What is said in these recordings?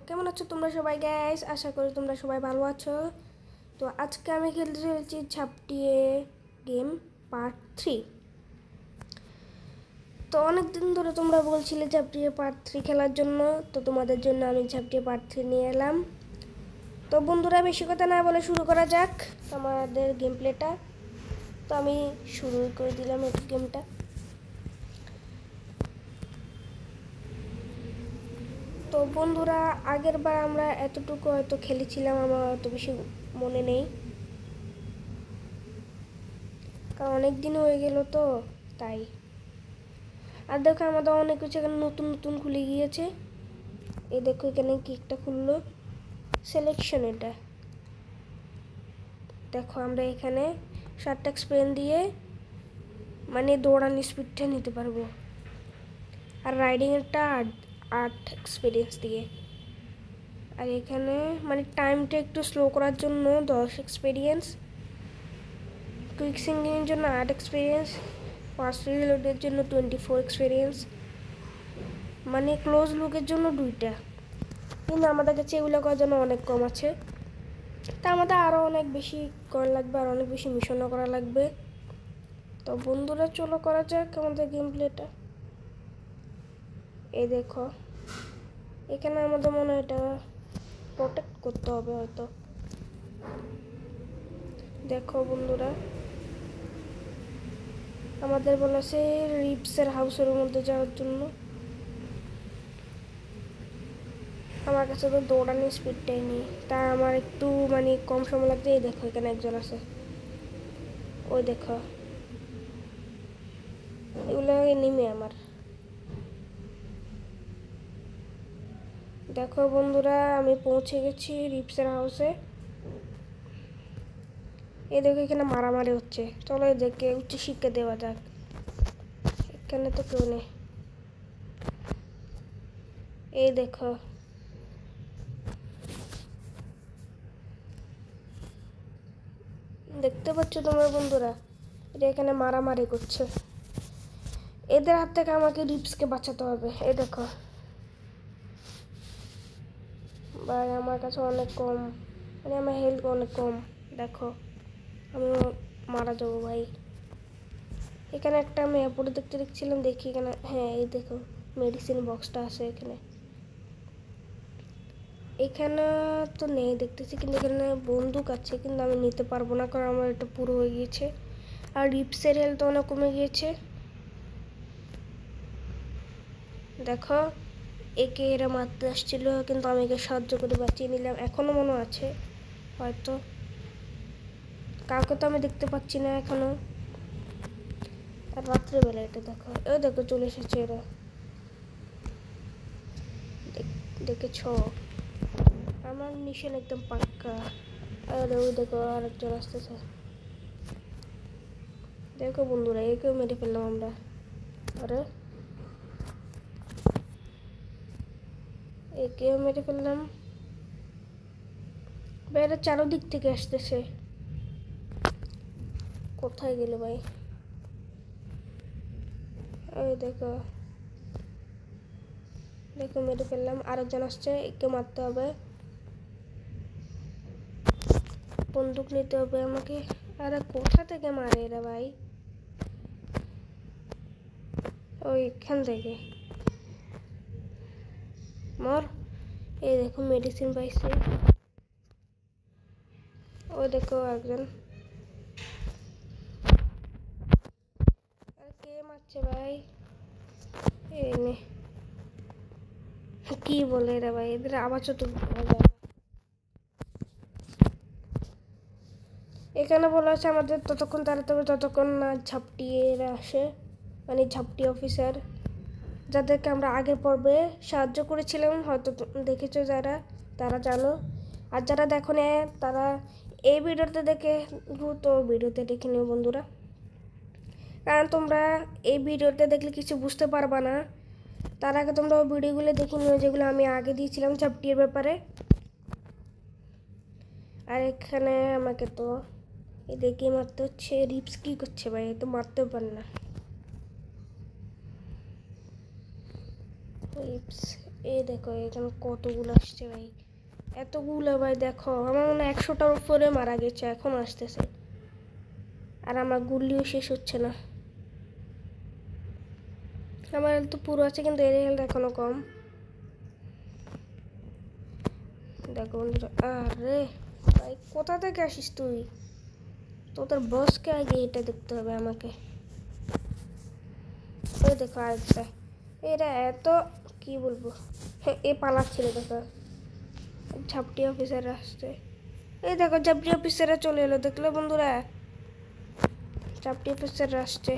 কেমন আছো তোমরা সবাই গাইস? আশা করি তোমরা সবাই ভালো আছো। তো আজকে আমি খেলতে চলেছি ঝাপটিয়ে গেম পার্ট 3। তো অনেক দিন ধরে তোমরা বলছিলে ঝাপটিয়ে পার্ট 3 খেলার জন্য, তো তোমাদের জন্য আমি ঝাপটিয়ে পার্ট 3 নিয়ে এলাম। তো বন্ধুরা বেশি কথা না বলে শুরু করা যাক আমাদের গেম প্লেটা। তো আমি শুরু করে দিলাম এই গেমটা। তো বন্ধুরা আগের বার আমরা এতটুকু হয়তো খেলেছিলাম, আমার অত বেশি মনে নেই, কারণ অনেক দিন হয়ে গেল তো তাই। আর দেখো আমাদের অনেক কিছু এখানে নতুন নতুন খুলে গিয়েছে। এই দেখো এখানে কি একটা খুললো, সিলেকশন। এটা দেখো আমরা এখানে 7টা এক্সপেরিয়েন্স দিয়ে মানে দৌড়ানি স্পিডটা নিতে পারবো, আর রাইডিংয়েরটা 8 এক্সপিরিয়েন্স দিয়ে। আর এখানে মানে টাইমটা একটু স্লো করার জন্য 10 এক্সপিরিয়েন্স, কুইক সিঙ্গিংয়ের জন্য 8 এক্সপিরিয়েন্স, ফাস্ট রিলোডের জন্য 24 এক্সপিরিয়েন্স, মানে ক্লোজ লুকের জন্য 2টা। কিন্তু আমাদের কাছে এগুলো করার জন্য অনেক কম আছে, তা আমাদের আরও অনেক বেশি করা লাগবে, আর অনেক বেশি মিশনও করা লাগবে। তো বন্ধুরা চলো করা যাক আমাদের গেম প্লেটা। এই দেখো এখানে আমাদের মনে হয় এটা প্রোটেক্ট করতে হবে হয়তো। দেখো বন্ধুরা আমাদের বলেছে রিপসের হাউসের মধ্যে যাওয়ার জন্য। আমার কাছে তো দৌড়ানোর স্পিডটাই নেই, তাই আমার একটু মানে কম সময় লাগছে। এই দেখো এখানে একজন আছে, ওই দেখো এগুলো এনিমি আমার। দেখো বন্ধুরা আমি পৌঁছে গেছি রিপসের হাউসে। এই দেখো এখানে মারামারি হচ্ছে, চলো এদেরকে উচ্চশিক্ষা দেওয়া যাক। এখানে তো কেউ নেই। এই দেখো দেখতে পাচ্ছ তোমরা বন্ধুরা, এটা এখানে মারামারি করছে। এদের হাত থেকে আমাকে রিপসকে বাঁচাতে হবে। এই দেখো ভাই আমার কাছে অনেক কম, মানে আমার হেলথ অনেক কম। দেখো আমি মারা যাবো ভাই। এখানে একটা আমি এয়ারপোর্টে দেখছিলাম, দেখি এখানে, হ্যাঁ এই দেখো মেডিসিন বক্সটা আছে এখানে। এখানে তো নেই দেখতেছি, কিন্তু এখানে বন্দুক আছে, কিন্তু আমি নিতে পারবো না কারণ আমার এটা পুরো হয়ে গিয়েছে, আর রিপসের হেলথ অনেক কমে গিয়েছে। দেখো একে এরা মারতে আসছিল, কিন্তু আমি একে সাহায্য করে বাঁচিয়ে নিলাম। এখনো মনে আছে হয়তো, কাউকে তো আমি দেখতে পাচ্ছি না এখনো। আর রাত্রেবেলা এটা দেখো, ওই দেখো চলে এসেছে এরা, দেখেছ আমার মিশন একদম পাক্কা। আরে ওই দেখো আরেকজন আসতেছে। দেখো বন্ধুরা একেও মেরে ফেললাম আমরা। আরে একেও মেরে ফেললাম। বাইরে চারোদিক থেকে আসতেছে, কোথায় গেল ভাই? ওই দেখো দেখো মেরে ফেললাম। আরেকজন আসছে, একে মারতে হবে, বন্দুক নিতে হবে আমাকে। আরে কোথা থেকে মারে এরা ভাই? ওইখান থেকে মর। এই দেখো মেডিসিন পাইছি। ওই দেখো একজন, আর কে মারছে ভাই? এনে কি বলে এরা ভাই, এদের আওয়াজও তো এখানে বলা আছে আমাদের ততক্ষণ তাড়াতে হবে যতক্ষণ না ঝাপটিয়ে এরা আসে, মানে ঝাপটি অফিসার, যাদেরকে আমরা আগের পর্বে সাহায্য করেছিলাম, হয়তো দেখেছো যারা, তারা জানো। আর যারা দেখো না তারা এই ভিডিওতে দেখে দ্রুত ভিডিওতে দেখে নিও বন্ধুরা, কারণ তোমরা এই ভিডিওতে দেখলে কিছু বুঝতে পারবা না। তার আগে তোমরা ওই ভিডিওগুলো দেখে নিও যেগুলো আমি আগে দিয়েছিলাম ঝাপটির ব্যাপারে। আর এখানে আমাকে তো এদেরকে মারতে হচ্ছে। রিপস কি করছে ভাই? তো মারতেও পারে না রিপস। এই দেখো এখানে কতগুলো আসছে ভাই, এতগুলো ভাই। দেখো আমার মনে হয় 100টার উপরে মারা গেছে, এখন আসতেছে। আর আমার গুলিও শেষ হচ্ছে না। আমার হেলথ তো পুরো আছে, কিন্তু এর হেলথ এখনো কম। দেখো বন্ধুরা, আরে ভাই কোথা থেকে আসিস তুই? তোদের বসকে আগে এটা দেখতে হবে আমাকে। ওই দেখো আরেকটা, এরা এত কি বলবো, হ্যাঁ এ পালাচ্ছিল। দেখো ঝাপটি অফিসার আসছে। এই দেখো ঝাপটি অফিসাররা চলে এলো, দেখলো বন্ধুরা? ঝাপটি অফিসাররা আসছে।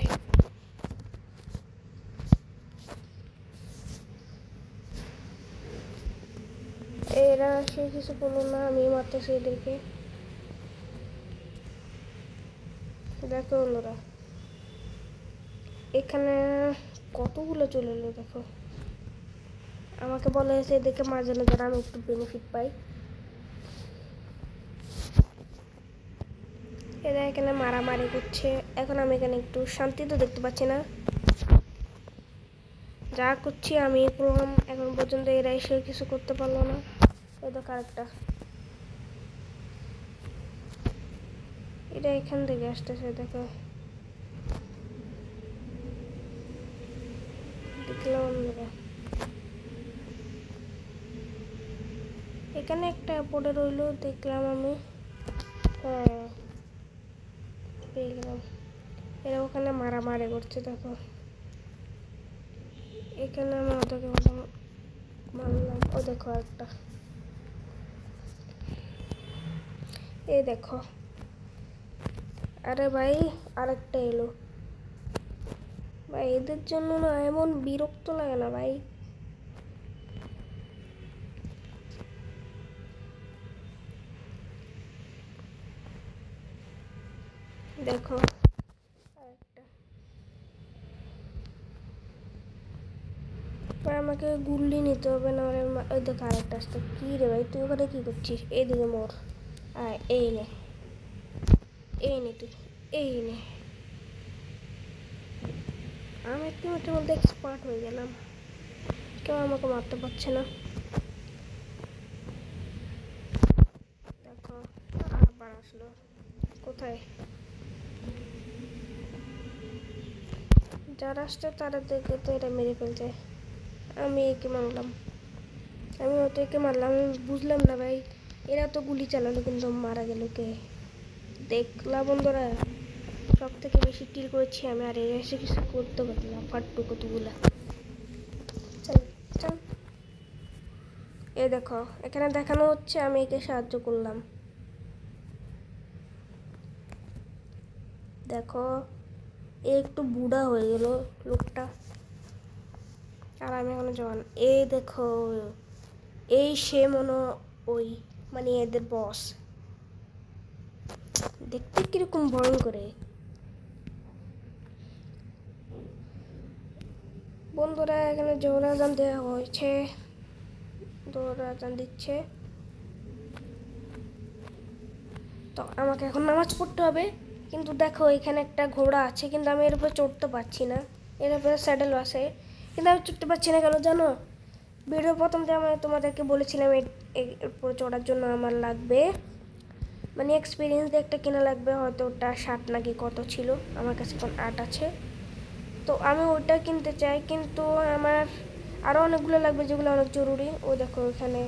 এরা সে কিছু করলো না, আমি মারতেছি এদেরকে। দেখো বন্ধুরা, এখানে কতগুলো চলে এলো। দেখো আমাকে বলা হয়েছে এদেরকে মাঝানো দ্বারা আমি একটু বেনিফিট পাই। এরা এখানে মারামারি করছে। এখন আমি এখানে একটু শান্তি তো দেখতে পাচ্ছি না। যা করছি আমি প্রোগ্রাম এখন পর্যন্ত এরা এসে কিছু করতে পারলো না। এই দেখো আরেকটা, এটা এখান থেকে আসতেছে। দেখো দেখলাম বন্ধুরা, এখানে একটা পড়ে রইলো, দেখলাম আমি। হ্যাঁ পেয়ে গেলাম। এরা ওখানে মারামারি করছে। দেখো এখানে আমি ওদেরকে মারলাম। ও দেখো একটা, এই দেখো। আরে ভাই আরেকটা এলো ভাই, এদের জন্য না এমন বিরক্ত লাগে না ভাই। দেখো আরেকটা ভাই, আমাকে গুল্লি নিতে হবে না। ওই দেখো আরেকটা আসতে। কি রে ভাই তুই ওখানে কি করছিস? এইদিকে মোর, আয় এই নে, এই নে তুই, এই নে। আমি একটু মিনিটের মধ্যে এক্সপার্ট হয়ে গেলাম, কেউ আমাকে মারতে পারছে না। দেখো আবার আসলো। কোথায়? যারা আসছে তারা দেখে তো এটা মেরে ফেলছে। আমি একে মারলাম, আমি হয়তো একে মারলাম। আমি বুঝলাম না ভাই, এরা তো গুলি চালালো কিন্তু মারা গেল কে? দেখলা বন্ধুরা, সব থেকে বেশি কিল করেছি আমি, আর এরা এসে কিছু করতে পারলাম ফাট্টু কতগুলা। চল চল। এ দেখো এখানে দেখানো হচ্ছে আমি একে সাহায্য করলাম। দেখো এ একটু বুড়া হয়ে গেল লোকটা, আর আমি এখনো জওয়ান। এই দেখো এই সে মনে ওই মানে এদের বস, দেখতে কিরকম ভয়ঙ্কর করে। বন্ধুরা এখানে জোরাজান দেওয়া হয়েছে, জোরাজান দিচ্ছে। তো আমাকে এখন নামাজ পড়তে হবে। কিন্তু দেখো এখানে একটা ঘোড়া আছে, কিন্তু আমি এর উপরে চড়তে পারছি না। এর উপরে স্যাডেল আছে, কিন্তু আমি চড়তে পারছি না। কেন জানো? ভিডিও প্রথম দিয়ে আমি তোমাদেরকে বলেছিলাম এর উপরে চড়ার জন্য আমার লাগবে মানে এক্সপিরিয়েন্স দিয়ে একটা কেনা লাগবে, হয়তো ওটা 60 নাকি কত ছিল, আমার কাছে এখন 8 আছে। তো আমি ওইটা কিনতে চাই, কিন্তু আমার আরও অনেকগুলো লাগবে যেগুলো অনেক জরুরি। ও দেখো এখানে,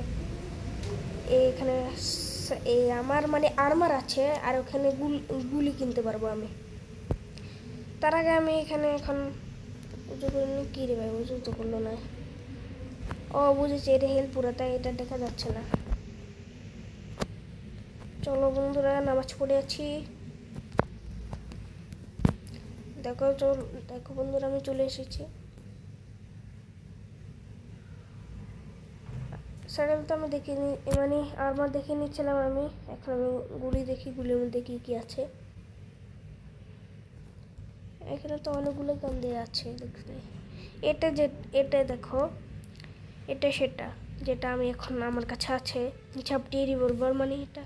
এখানে এই আমার মানে আর্মার আছে, আর ওখানে গুলি কিনতে পারবো আমি। তার আগে আমি এখানে এখন উজু করিনি। কী রে ভাই উজু তো করলো না। ও বুঝেছি, এটা হেল্প পুরো, তাই এটা দেখা যাচ্ছে না। চলো বন্ধুরা নামাজ পড়ে আছি। দেখো দেখো বন্ধুরা আমি চলে এসেছি। স্যাডেল তো আমি দেখিনি, মানে আর্মার দেখে নিচ্ছিলাম আমি। এখন আমি গুলি দেখি, গুলির মধ্যে কী কী আছে। এখানে তো অনেকগুলো গান দেওয়া আছে দেখতে। এটা দেখো, এটা সেটা যেটা আমি এখন আমার কাছে আছে। ঝাপটি রিভলভার মানে এটা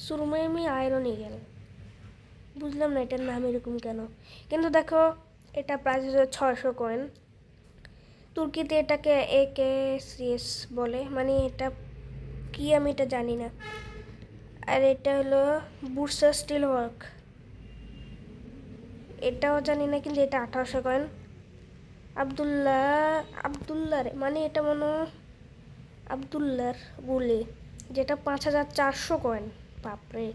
সুরমাই আয়রন ইগেল। বুঝলাম না এটার নাম এরকম কেন, কিন্তু দেখো এটা প্রাইস 600 কয়েন। তুর্কিতে এটাকে AKCS বলে, মানে এটা কি আমি এটা জানি না। আর এটা হলো বুরসা স্টিল ওয়ার্ক, এটাও জানি না, কিন্তু এটা 1800 কয়েন। আবদুল্লার মানে এটা মনে আবদুল্লার বলে, যেটা 5400 কয়েন, বাপরে।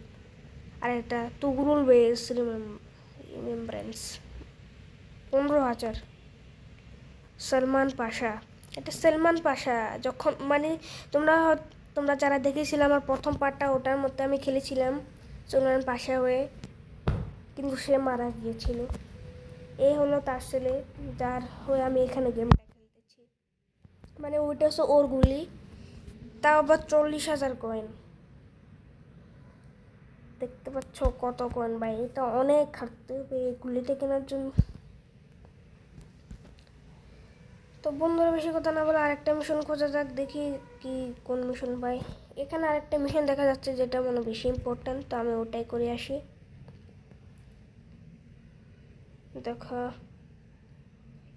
আর এটা তুগরুল বেস রিমেম্ব্রেন্স 15000। সলমান পাশা, এটা সলমান পাশা যখন মানে তোমরা তোমরা যারা দেখেছিলে আমার প্রথম পার্টটা, ওটার মধ্যে আমি খেলেছিলাম সলমান পাশা হয়ে, কিন্তু সে মারা গিয়েছিল। এই হলো তার ছেলে, যার হয়ে আমি এখানে গেমটা খেলতেছি। মানে ওইটা হচ্ছে ওর গুলি, তাও আবার 40,000 কয়েন। দেখতে পাচ্ছ কত কয়েন ভাই, এটা অনেক খাটতে হবে এই গুলিটা কেনার জন্য। তো বন্ধুরা বেশি কথা না বলে আরেকটা মিশন খোঁজা যাক, দেখি কি কোন মিশন পাই। এখানে আরেকটা মিশন দেখা যাচ্ছে যেটা মনে বেশি ইম্পর্টেন্ট, তো আমি ওটাই করে আসি। দেখো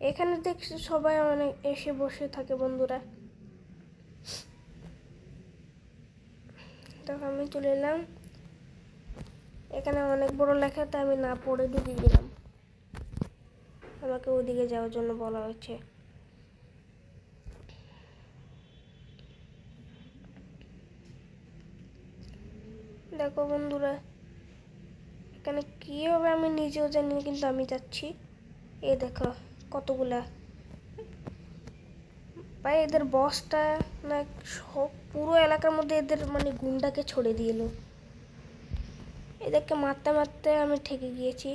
এখানে দেখছি সবাই অনেক এসে বসে থাকে বন্ধুরা। দেখো আমি চলে এলাম, এখানে অনেক বড় লেখা, তাই আমি না পড়ে ঢুকে গেলাম। আমাকে ওইদিকে যাওয়ার জন্য বলা হয়েছে। দেখো বন্ধুরা এখানে কি হবে আমি নিজেও জানি না, কিন্তু আমি যাচ্ছি। এই দেখো কতগুলা ভাই, এদের বসটা না সব পুরো এলাকার মধ্যে এদের মানে গুন্ডাকে ছড়ে দিল। এদেরকে মারতে মারতে আমি ঠেকে গিয়েছি।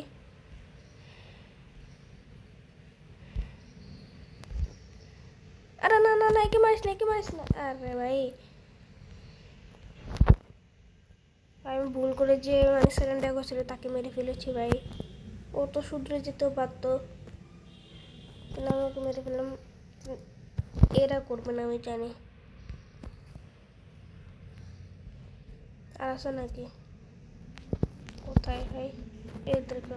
আরে না না না, একে মারিস না, একে মারিস না। আরে ভাই আমি ভুল করে যে মানে সিলিন্ডার করছিল তাকে মেরে ফেলেছি ভাই। ও তো শুধরে যেতেও পারতো, কিন্তু আমাকে মেরে ফেললাম। এরা করবে না আমি জানি। আর আসো নাকি কোথায় ভাই, এদেরকে।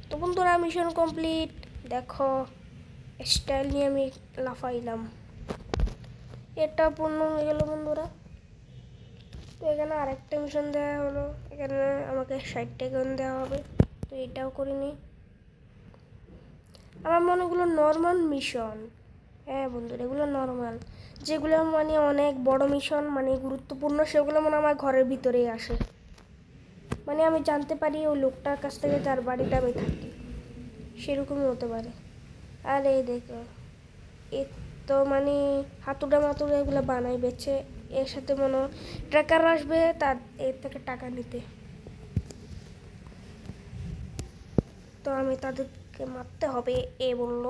তো বন্ধুরা মিশন কমপ্লিট। দেখো স্টাইল নিয়ে আমি লাফাইলাম, এটা পূর্ণ হয়ে গেল বন্ধুরা। তো এখানে আরেকটা মিশন দেওয়া হলো, এখানে আমাকে 60টা গান দেওয়া হবে, তো এটাও করিনি। আমার মনে এগুলো নর্মাল মিশন। হ্যাঁ বন্ধুরা এগুলো নর্মাল, যেগুলো মানে অনেক বড় মিশন মানে গুরুত্বপূর্ণ, সেগুলো মনে আমার ঘরের ভিতরেই আসে। মানে আমি জানতে পারি ওই লোকটার কাছ থেকে যার বাড়িতে আমি থাকি, সেরকমই হতে পারে। আর এই দেখো এ তো মানে হাতুড়া মাতুড়া এগুলো বানাই বেছে, এর সাথে মনে ট্র্যাকার আসবে তার এর থেকে টাকা নিতে। তো আমি তাদেরকে মারতে হবে এ বলল।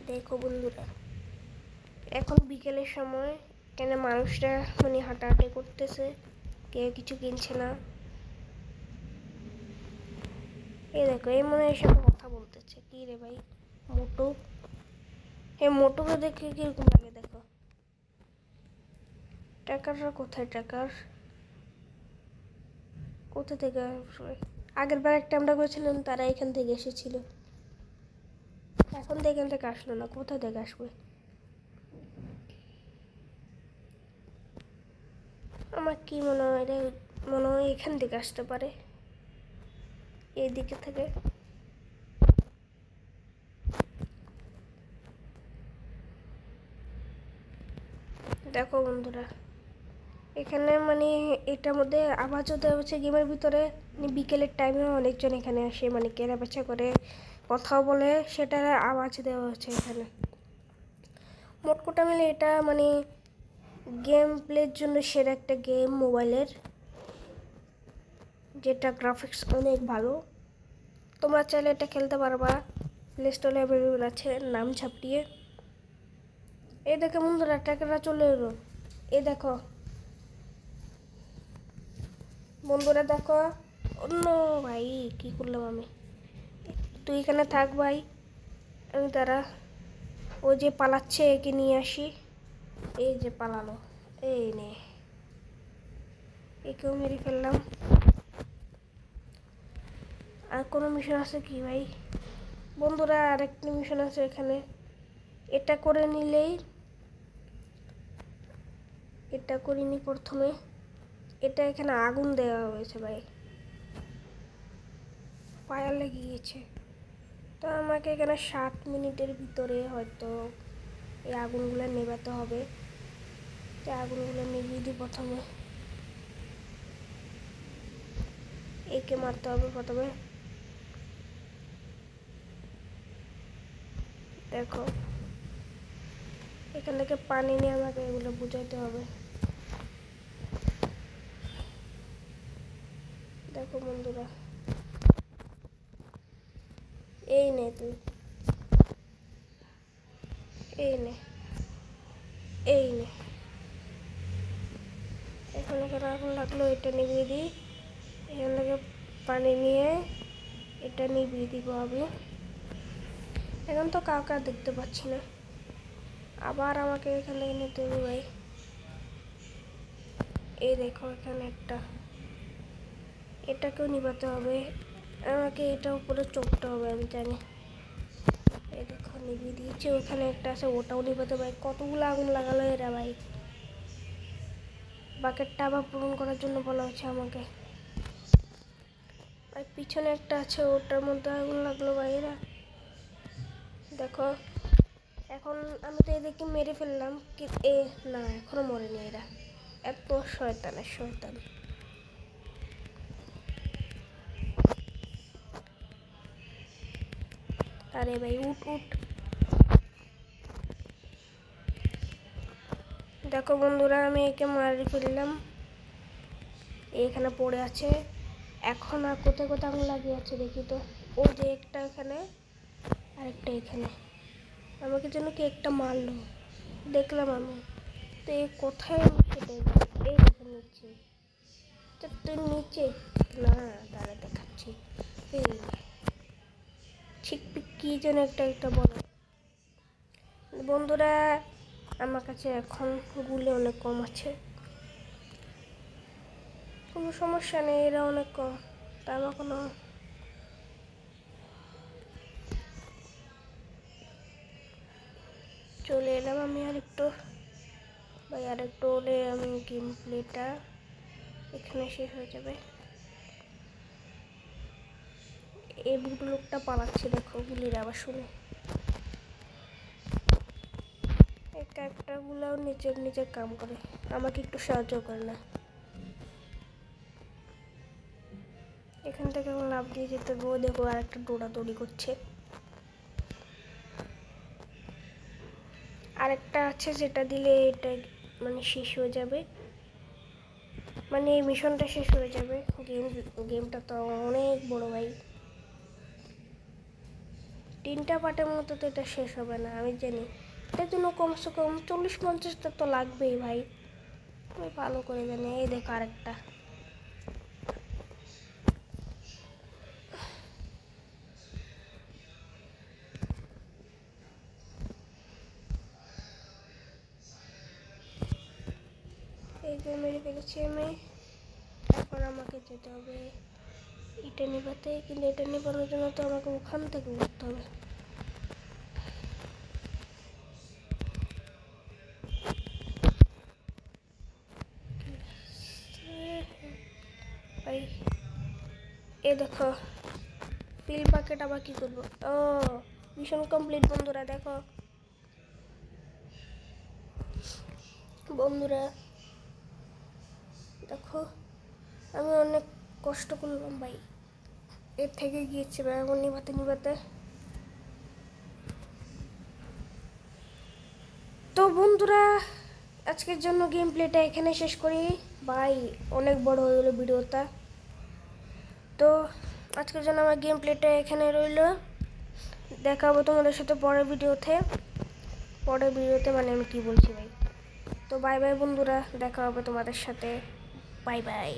দেখো বন্ধুরা এখন বিকেলের সময়, এখানে মানুষরা মানে হাঁটাহাঁটি করতেছে, কেউ কিছু কিনছে না। এই দেখো এই মনে হয় সাথে কথা বলতেছে। কি রে ভাই, মোটু। এই মোটুকে দেখে কিরকম লাগে দেখো। ট্র্যাকাররা কোথায়, ট্র্যাকার কোথা থেকে আসবে? আগের বার একটা আমরা করেছিলাম, তারা এখান থেকে এসেছিল, এখন তো এখান থেকে আসলো না, কোথা থেকে আসবে? আমার কি মনে হয় রে, মনে হয় এখান থেকে আসতে পারে, এই দিকে থেকে। দেখো বন্ধুরা এখানে মানে এটার মধ্যে আওয়াজও দেওয়া হচ্ছে গেমের ভিতরে, বিকেলের টাইমে অনেকজন এখানে আসে মানে কেনা বেচা করে, কথাও বলে, সেটার আওয়াজ দেওয়া হচ্ছে এখানে। মোট কথা মিলে এটা মানে গেম প্লের জন্য সেরা একটা গেম মোবাইলের, যেটা গ্রাফিক্স অনেক ভালো। তোমরা চাইলে এটা খেলতে পারবা, প্লে স্টোরে অ্যাভেলেবল আছে নাম ঝাপটিয়ে। এই দেখো বন্ধুরা ট্র্যাকাররা চলে এলো, এই দেখো বন্ধুরা দেখো। অন্য ভাই কি করলাম আমি, তুই এখানে থাক ভাই, আমি তারা ও যে পালাচ্ছে একে নিয়ে আসি। এই যে পালালো, এই নে একেও মেরে ফেললাম। আর কোনো মিশন আছে কি ভাই? বন্ধুরা আরেকটা মিশন আছে এখানে। এটা করে নিলেই, এটা করিনি প্রথমে। এটা এখানে আগুন দেওয়া হয়েছে ভাই, পায়া লেগে গিয়েছে। তো আমাকে এখানে 7 মিনিটের ভিতরে হয়তো এই আগুনগুলো নেভাতে হবে। তো আগুনগুলো নিভিয়ে দিই প্রথমে। একে মারতে হবে প্রথমে। দেখো এখান থেকে পানি নিয়ে আমাকে এগুলো বুঝাইতে হবে। দেখো বন্ধুরা, এই নে তুই, এই নে, এই নে। এখন এখানে আগুন লাগলো, এটা নিভিয়ে দিই। এখান থেকে পানি নিয়ে এটা নিভিয়ে দিব আমি। এখন তো কাউকে দেখতে পাচ্ছি না, আবার আমাকে এখান থেকে নিতে হবে ভাই। এই দেখো এখানে একটা, এটাকেও নিভাতে হবে আমাকে। এটা উপরে চড়তে হবে, আমি জানি। এই দেখো নিভিয়ে দিয়েছি। ওখানে একটা আছে, ওটাও নিভাতে ভাই। কতগুলো আগুন লাগালো এরা ভাই। বাকেটটা আবার পূরণ করার জন্য বলা হচ্ছে আমাকে ভাই। পিছনে একটা আছে, ওটার মধ্যে আগুন লাগলো ভাই। এরা দেখো, এখন আমি তো এদেরকে মেরে ফেললাম, কি এ না এখনো মরেনি এরা। এত শয়তানের শয়তান। আরে ভাই উঠ উঠ। দেখো বন্ধুরা, আমি একে মারি ফেললাম। এখানে পড়ে আছে। এখন আর কোথায় কোথায় আগুন লাগিয়ে আছে দেখি তো। ও যে একটা এখানে, আরেকটা এখানে। আমাকে যেন কি একটা মারলো, দেখলাম আমি। তো এই কোথায় সেটাই, এই দেখো নিচে। তুই নিচে না, দাঁড়া দেখাচ্ছি। এই ঠিক কি যেন একটা একটা বলো বন্ধুরা। আমার কাছে এখন গুলি অনেক কম আছে, কোনো সমস্যা নেই। এরা অনেক কম, তা আমার কোনো চলে এলাম আমি আরেকটু ভাই। আরেকটু হলে আমি গেম প্লেটা এখানে শেষ হয়ে যাবে। এই বুড়ো লোকটা পালাচ্ছে, দেখো গুলির আবার শুনে। এই ক্যারেক্টারগুলোও নিজের নিজের কাম করে, আমাকে একটু সাহায্য করে না। এখান থেকে লাভ দিয়ে যেতে হবে। দেখো আর একটা দৌড়াদৌড়ি করছে। আরেকটা আছে যেটা দিলে এটা মানে শেষ হয়ে যাবে, মানে এই মিশনটা শেষ হয়ে যাবে। গেমটা তো অনেক বড় ভাই, 3টা পার্টের মতো তো এটা শেষ হবে না আমি জানি। এটার জন্য কমসে কম 40-50টা তো লাগবেই ভাই, আমি ভালো করে জানি। এই দেখো আরেকটা। এই যে মেরে ফেলেছি আমি। এখন আমাকে যেতে হবে এটা নিভাতে, কিন্তু এটা নিভানোর জন্য তো আমাকে ওখান থেকে উঠতে হবে। ভাই এই দেখো ফিল বাকেট আবার কি করবো। ও মিশন কমপ্লিট বন্ধুরা। দেখো বন্ধুরা, দেখো আমি অনেক কষ্ট করলাম ভাই, এর থেকে গিয়েছে ভাই এখন নিভাতে নিভাতে। তো বন্ধুরা আজকের জন্য গেম প্লেটা এখানে শেষ করি ভাই, অনেক বড় হয়ে গেলো ভিডিওটা। তো আজকের জন্য আমার গেম প্লেটা এখানে রইল। দেখা হবে তোমাদের সাথে পরের ভিডিওতে। মানে আমি কি বলছি ভাই। তো বাই বাই বন্ধুরা, দেখা হবে তোমাদের সাথে। Bye bye.